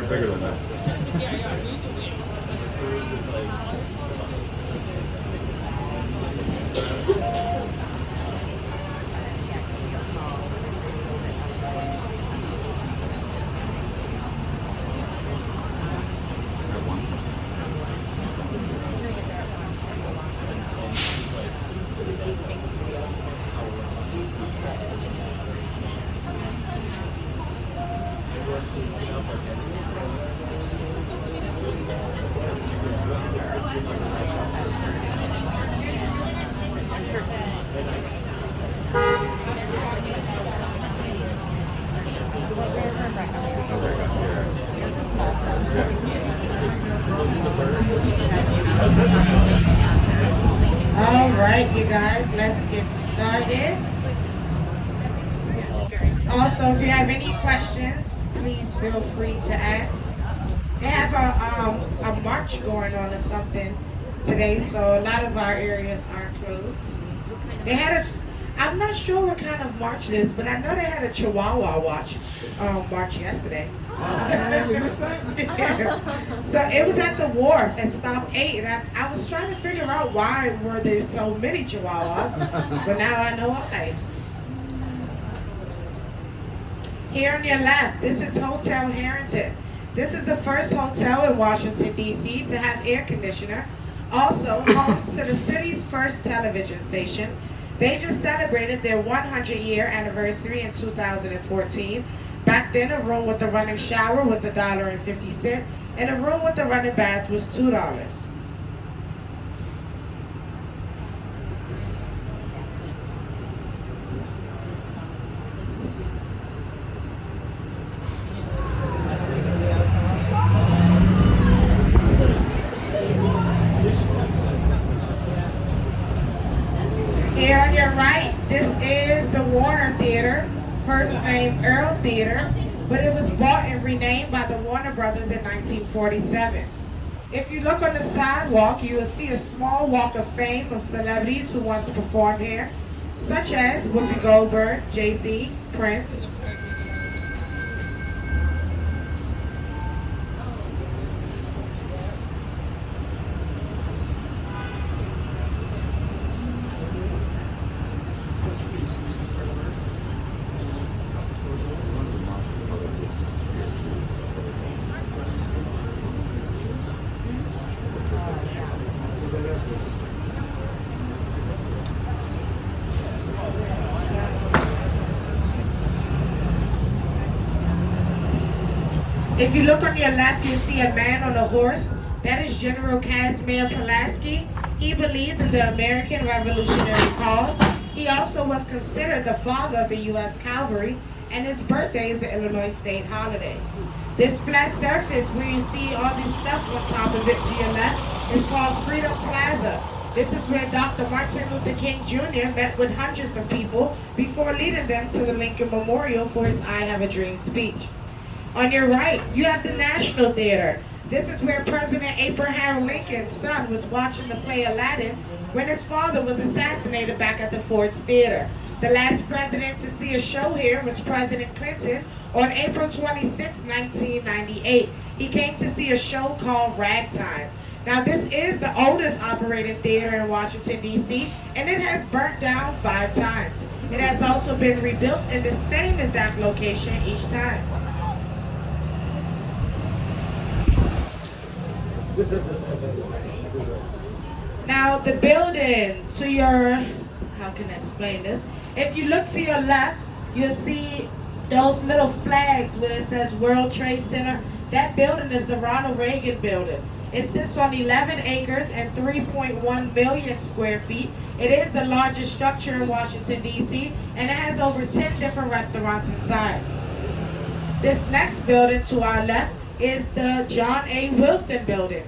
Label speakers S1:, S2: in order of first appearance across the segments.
S1: bigger than that.
S2: All right, you guys, let's get started. Also, if you have any questions, please feel free to ask. They have a march going on or something today, so a lot of our areas are closed. They had a, I'm not sure what kind of march it is, but I know they had a Chihuahua march yesterday.
S1: We missed that?
S2: So it was at the wharf at Stop 8, and I was trying to figure out why were there so many Chihuahuas, but now I know why. Here on your left, this is Hotel Harrington. This is the first hotel in Washington, D.C. to have air conditioner. Also, home to the city's first television station. They just celebrated their 100-year anniversary in 2014. Back then, a room with a running shower was $1.50, and a room with a running bath was $2. Here on your right, this is the Warner Theater, first named Earl Theater, but it was bought and renamed by the Warner Brothers in 1947. If you look on the sidewalk, you will see a small walk of fame of celebrities who once performed here, such as Whoopi Goldberg, Jay-Z, Prince. If you look on your left, you'll see a man on a horse. That is General Casimir Pulaski. He believed in the American Revolutionary cause. He also was considered the father of the U.S. Cavalry, and his birthday is the Illinois state holiday. This flat surface where you see all this stuff on top of it to your left is called Freedom Plaza. This is where Dr. Martin Luther King Jr. met with hundreds of people before leading them to the Lincoln Memorial for his I Have a Dream speech. On your right, you have the National Theater. This is where President Abraham Lincoln's son was watching the play Aladdin when his father was assassinated back at the Ford's Theater. The last president to see a show here was President Clinton on April 26, 1998. He came to see a show called Ragtime. Now this is the oldest operating theater in Washington, D.C., and it has burnt down 5 times. It has also been rebuilt in the same exact location each time. Now the building to your, how can I explain this? If you look to your left, you'll see those little flags where it says World Trade Center. That building is the Ronald Reagan building. It sits on 11 acres and 3.1 million square feet. It is the largest structure in Washington, D.C., and it has over 10 different restaurants inside. This next building to our left is the John A. Wilson building.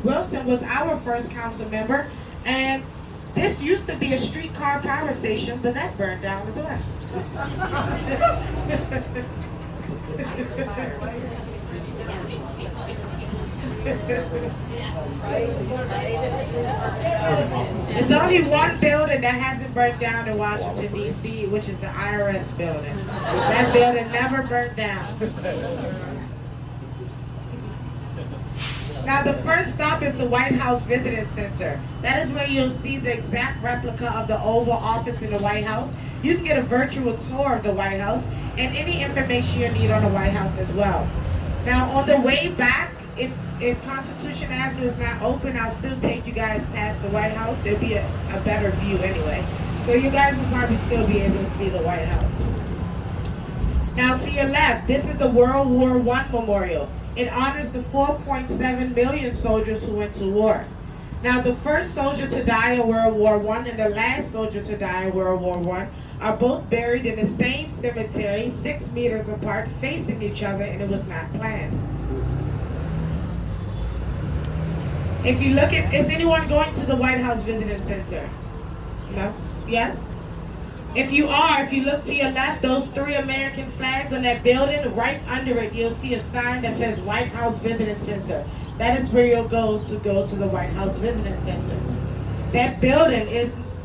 S2: Wilson was our first council member, and this used to be a streetcar power station, but that burned down as well. There's only one building that hasn't burnt down in Washington, D.C., which is the IRS building. That building never burnt down. Now the first stop is the White House Visiting Center. That is where you'll see the exact replica of the Oval Office in the White House. You can get a virtual tour of the White House and any information you need on the White House as well. Now on the way back, if Constitution Avenue is not open, I'll still take you guys past the White House. There'll be a better view anyway. So you guys will probably still be able to see the White House. Now to your left, this is the World War I Memorial. It honors the 4.7 million soldiers who went to war. Now the first soldier to die in World War I and the last soldier to die in World War I are both buried in the same cemetery, 6 meters apart, facing each other, and it was not planned. If you look at, is anyone going to the White House Visiting Center? No? Yes? If you look to your left, those 3 American flags on that building, right under it, you'll see a sign that says White House Visiting Center. That is where you'll go to the White House Visiting Center. That building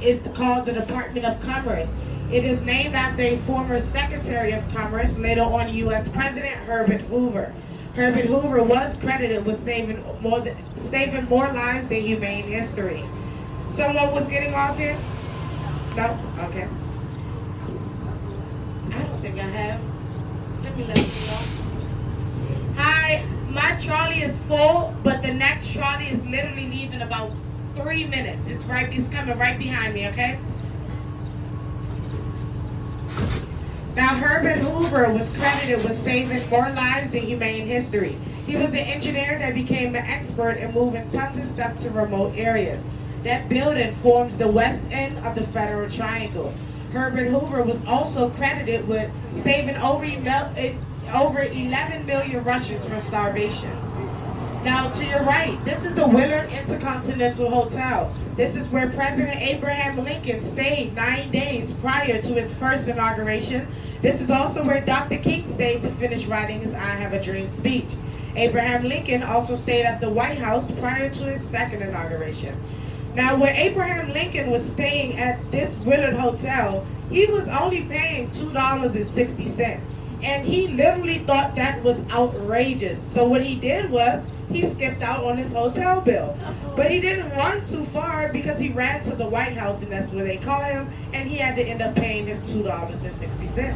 S2: is called the Department of Commerce. It is named after a former Secretary of Commerce, later on U.S. President Herbert Hoover. Herbert Hoover was credited with saving more lives than humane history. Someone was getting off here? No? Okay. I don't think I have. Let me let you know. Hi, my trolley is full, but the next trolley is literally leaving about 3 minutes. It's coming right behind me, okay? Now, Herbert Hoover was credited with saving more lives than humane history. He was an engineer that became an expert in moving tons of stuff to remote areas. That building forms the west end of the Federal Triangle. Herbert Hoover was also credited with saving over 11 million Russians from starvation. Now to your right, this is the Willard Intercontinental Hotel. This is where President Abraham Lincoln stayed 9 days prior to his first inauguration. This is also where Dr. King stayed to finish writing his I Have a Dream speech. Abraham Lincoln also stayed at the White House prior to his second inauguration. Now, when Abraham Lincoln was staying at this Willard Hotel, he was only paying $2.60. And he literally thought that was outrageous. So what he did was, he skipped out on his hotel bill. But he didn't run too far because he ran to the White House, and that's where they call him, and he had to end up paying his $2.60.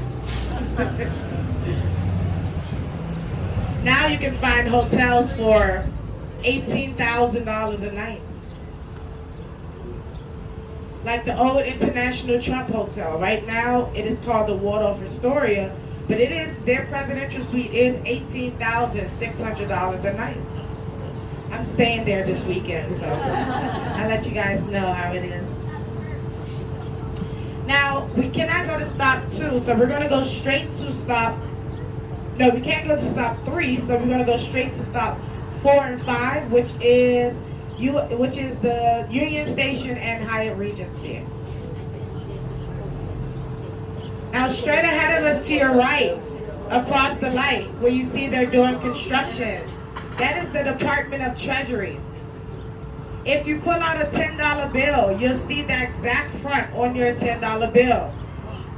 S2: Now you can find hotels for $18,000 a night. Like the old International Trump Hotel. Right now, it is called the Waldorf Astoria, but their presidential suite is $18,600 a night. I'm staying there this weekend, so I'll let you guys know how it is. Now, we cannot go to stop 2, so we're going to go straight to stop, no, we can't go to stop 3, so we're going to go straight to stop 4 and 5, which is the Union Station and Hyatt Regency. Now straight ahead of us to your right, across the light, where you see they're doing construction, that is the Department of Treasury. If you pull out a $10 bill, you'll see the exact front on your $10 bill.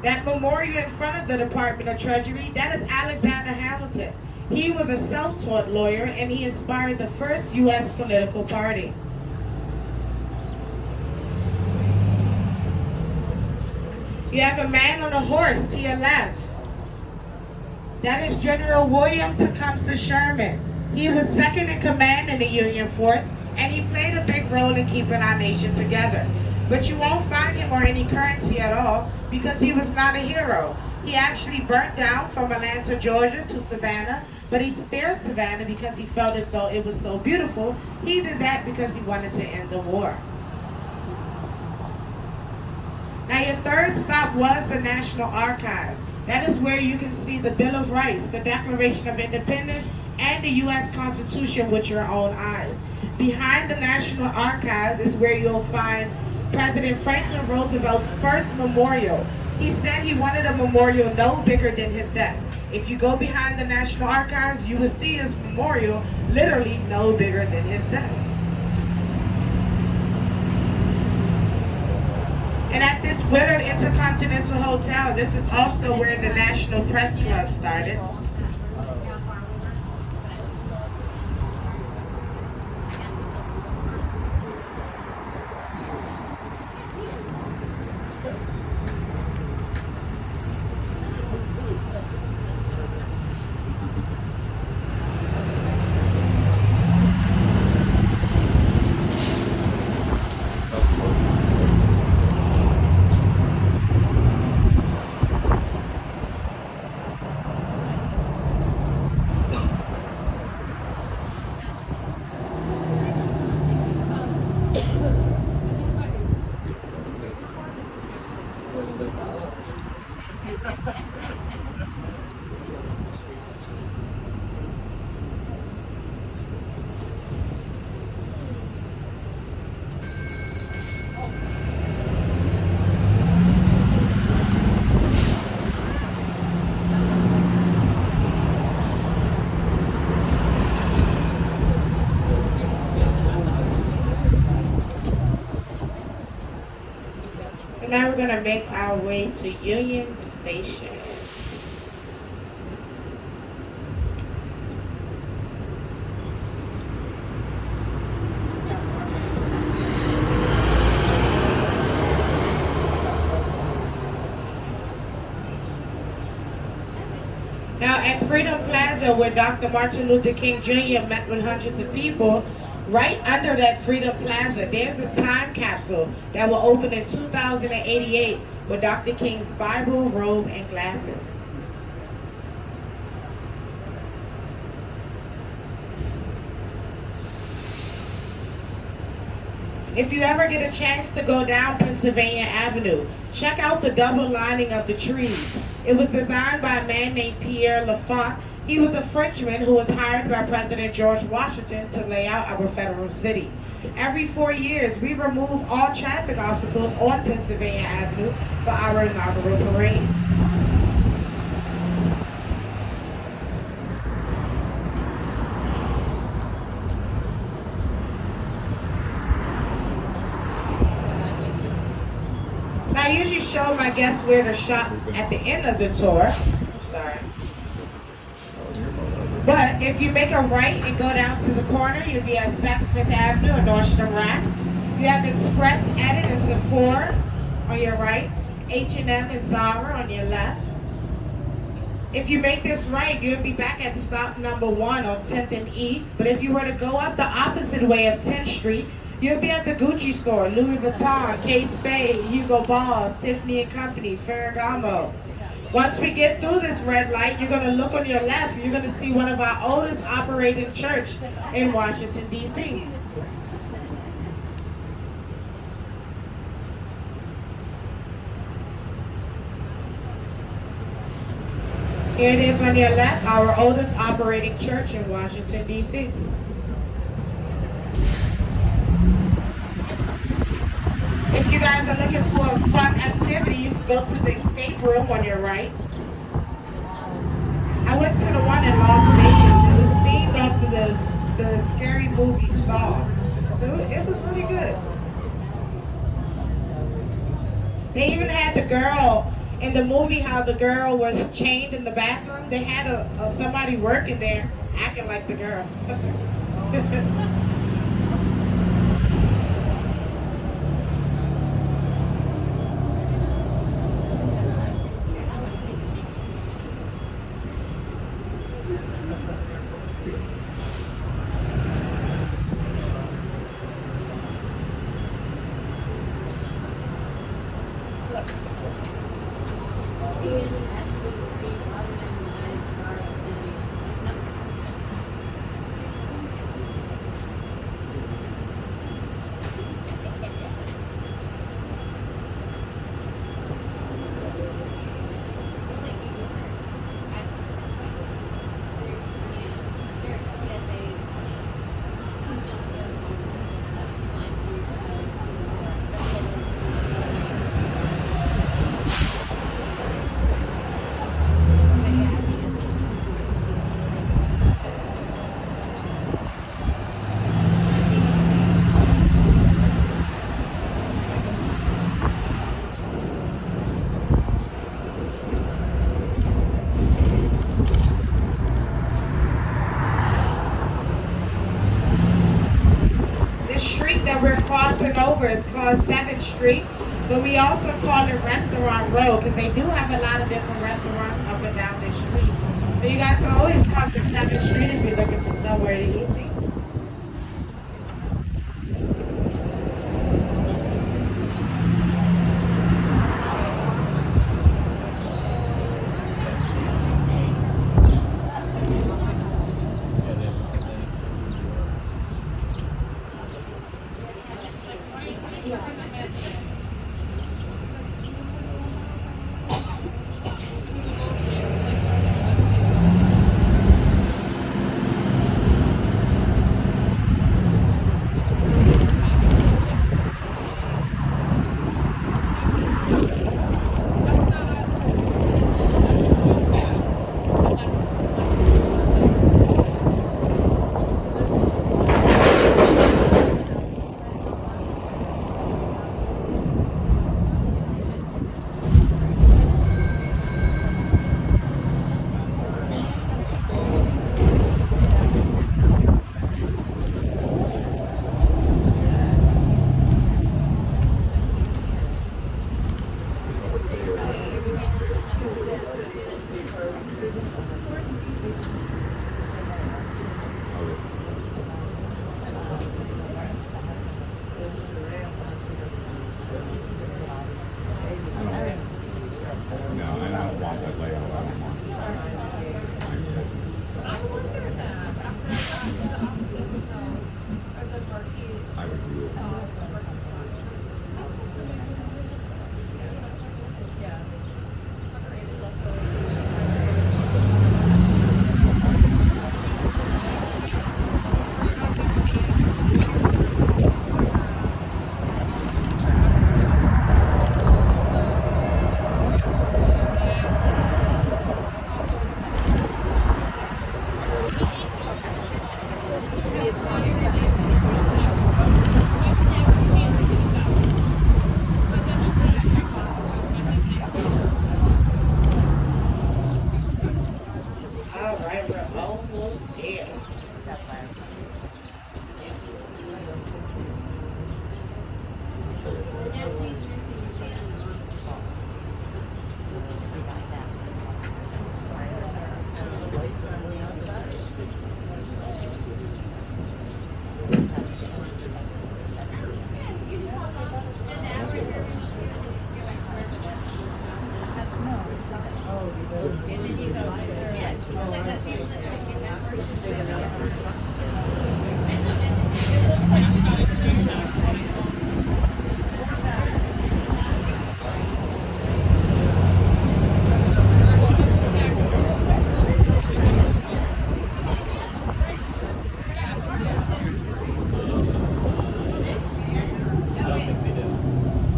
S2: That memorial in front of the Department of Treasury, that is Alexander Hamilton. He was a self-taught lawyer, and he inspired the first U.S. political party. You have a man on a horse to your left. That is General William Tecumseh Sherman. He was second in command in the Union force, and he played a big role in keeping our nation together. But you won't find him or any currency at all because he was not a hero. He actually burnt down from Atlanta, Georgia to Savannah, but he spared Savannah because he felt as though it was so beautiful. He did that because he wanted to end the war. Now your third stop was the National Archives. That is where you can see the Bill of Rights, the Declaration of Independence, and the U.S. Constitution with your own eyes. Behind the National Archives is where you'll find President Franklin Roosevelt's first memorial. He said he wanted a memorial no bigger than his desk. If you go behind the National Archives, you will see his memorial literally no bigger than his desk. And at this Willard Intercontinental Hotel, this is also where the National Press Club started. So now we're gonna make our way to Union Station. Now at Freedom Plaza, where Dr. Martin Luther King Jr. met with hundreds of people, right under that Freedom Plaza, there's a time capsule that will open in 2088 with Dr. King's Bible, robe, and glasses. If you ever get a chance to go down Pennsylvania Avenue, check out the double lining of the trees. It was designed by a man named Pierre Lafont. He was a Frenchman who was hired by President George Washington to lay out our federal city. Every 4 years, we remove all traffic obstacles on Pennsylvania Avenue for our inaugural parade. Now, I usually show my guests where to shop at the end of the tour. Sorry. But if you make a right and go down to the corner, you'll be at Saks Fifth Avenue and Nordstrom Rack. You have Express Edit and Sephora on your right, H&M and Zara on your left. If you make this right, you'll be back at stop number 1 on 10th and E. But if you were to go up the opposite way of 10th Street, you'll be at the Gucci store, Louis Vuitton, Kate Spade, Hugo Boss, Tiffany & Company, Ferragamo. Once we get through this red light, you're going to look on your left. You're going to see one of our oldest operating church in Washington, D.C. Here it is on your left, our oldest operating church in Washington, D.C. If you guys are looking for a fun activity, you can go to the escape room on your right. I went to the one in Las Vegas. It was themed after the scary movie Saw. So it was really good. They even had the girl in the movie, how the girl was chained in the bathroom. They had somebody working there acting like the girl. We're crossing over is called 7th Street, but we also call it Restaurant Road because they do have a lot of different restaurants up and down this street. So you guys can always come to 7th Street if you're looking for somewhere to eat. All right, we're almost there.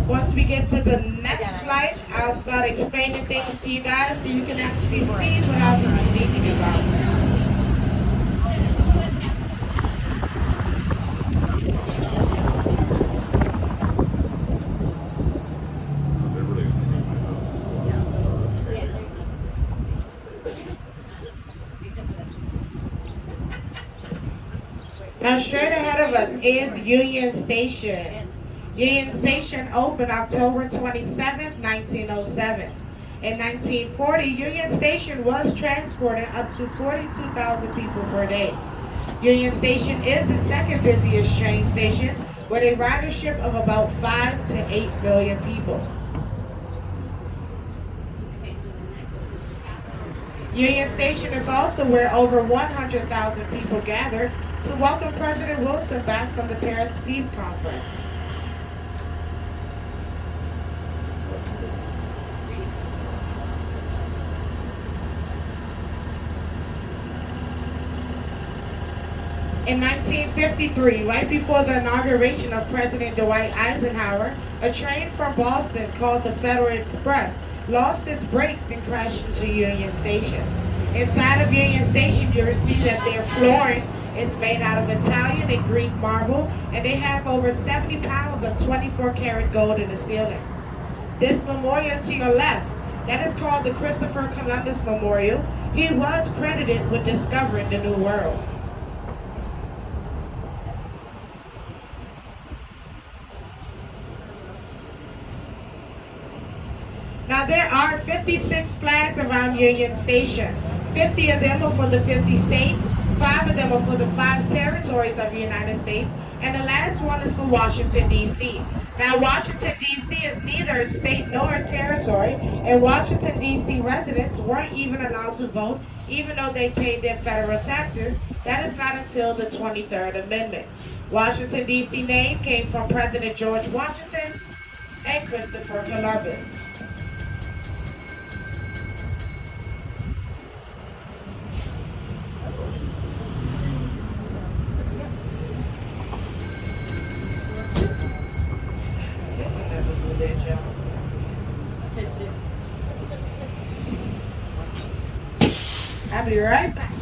S2: Once we get to the next slide, I'll start explaining things to you guys so you can actually see without even thinking about it. Now straight ahead of us is Union Station. Union Station opened October 27, 1907. In 1940, Union Station was transporting up to 42,000 people per day. Union Station is the second busiest train station with a ridership of about 5 to 8 million people. Union Station is also where over 100,000 people gathered to welcome President Wilson back from the Paris Peace Conference. In 1953, right before the inauguration of President Dwight Eisenhower, a train from Boston called the Federal Express lost its brakes and crashed into Union Station. Inside of Union Station, you'll see that their flooring is made out of Italian and Greek marble, and they have over 70 pounds of 24-karat gold in the ceiling. This memorial to your left, that is called the Christopher Columbus Memorial. He was credited with discovering the New World. Now there are 56 flags around Union Station. 50 of them are for the 50 states, 5 of them are for the 5 territories of the United States, and the last one is for Washington, D.C. Now Washington, D.C. is neither a state nor a territory, and Washington, D.C. residents weren't even allowed to vote, even though they paid their federal taxes. That is not until the 23rd Amendment. Washington, D.C. name came from President George Washington and Christopher Columbus. I'll be right back.